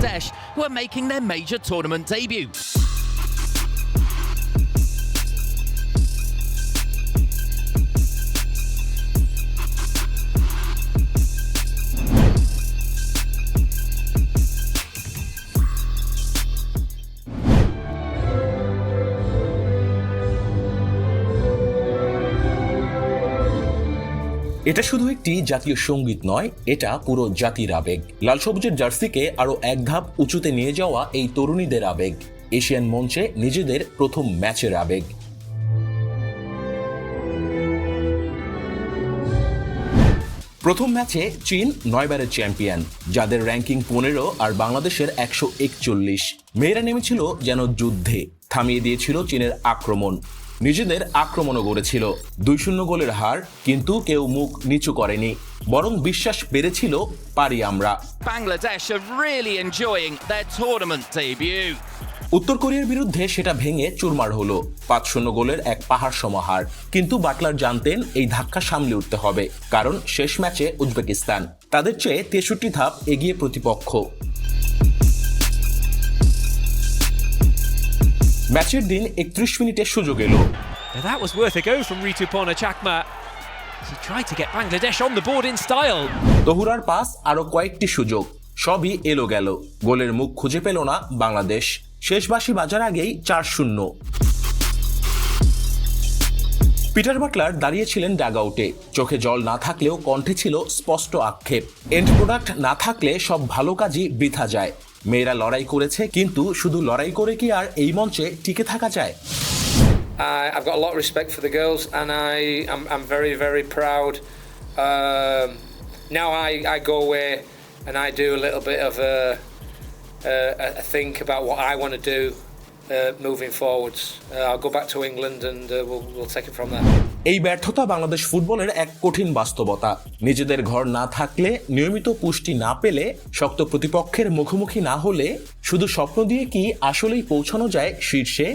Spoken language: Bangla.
Bangladesh, who are making their major tournament debut. এটা শুধু একটি জাতীয় সঙ্গীত নয়, এটা পুরো জাতির আবেগ। লাল সবুজের জার্সিকে আরো এক ধাপ উঁচুতে নিয়ে যাওয়া এই তরুণীদের আবেগ, এশিয়ান মঞ্চে নিজেদের প্রথম ম্যাচের আবেগ। প্রথম ম্যাচে চীন 9 বারের চ্যাম্পিয়ন, যাদের র্যাঙ্কিং 15 আর বাংলাদেশের 141। মেয়েরা নেমেছিল যেন যুদ্ধে, থামিয়ে দিয়েছিল চীনের আক্রমণ, নিজেদের আক্রমণও গড়েছিল। 2-0 গোলের হার, কিন্তু কেউ মুখ নিচু করেনি, বরং বিশ্বাস বেড়েছিল পারি আমরা। Bangladesh are really enjoying their tournament debut. উত্তর কোরিয়ার বিরুদ্ধে সেটা ভেঙে চুরমার হলো, 5-0 গোলের এক পাহাড় সমাহার। কিন্তু বাটলার জানতেন এই ধাক্কা সামলে উঠতে হবে, কারণ শেষ ম্যাচে উজবেকিস্তান তাদের চেয়ে 63 ধাপ এগিয়ে প্রতিপক্ষ। ম্যাচের দিন 31 মিনিটে সুযোগ এলো। Now that was worth a go from Ritupona Chakma. He tried to get Bangladesh on the board in style. তহুরার পাস, আরো কয়েকটি সুযোগ, সবই এলো গেল। গোলের মুখ খুঁজে পেল না বাংলাদেশ। শেষ বাঁশি বাজার আগেই 4-0। পিটার বাটলার দাঁড়িয়েছিলেন ডাগআউটে, চোখে জল না থাকলেও কণ্ঠে ছিল স্পষ্ট আক্ষেপ। এন্ড প্রোডাক্ট না থাকলে সব ভালো কাজই বৃথা যায়। মেয়েরা লড়াই করেছে, কিন্তু শুধু লড়াই করে কি আর এই মঞ্চে টিকে থাকা যায়? I've got a lot of respect for the girls, and I'm very, very proud. Now I go away and I do a little bit of a think about what I want to do moving forwards. I'll go back to England and we'll take it from there. এই ব্যর্থতা বাংলাদেশ ফুটবলের এক কঠিন বাস্তবতা। নিজেদের ঘর না থাকলে, নিয়মিত পুষ্টি না পেলে, শক্ত প্রতিপক্ষের মুখোমুখি না হলে, শুধু স্বপ্ন দিয়ে কি আসলেই পৌঁছানো যায় শীর্ষে?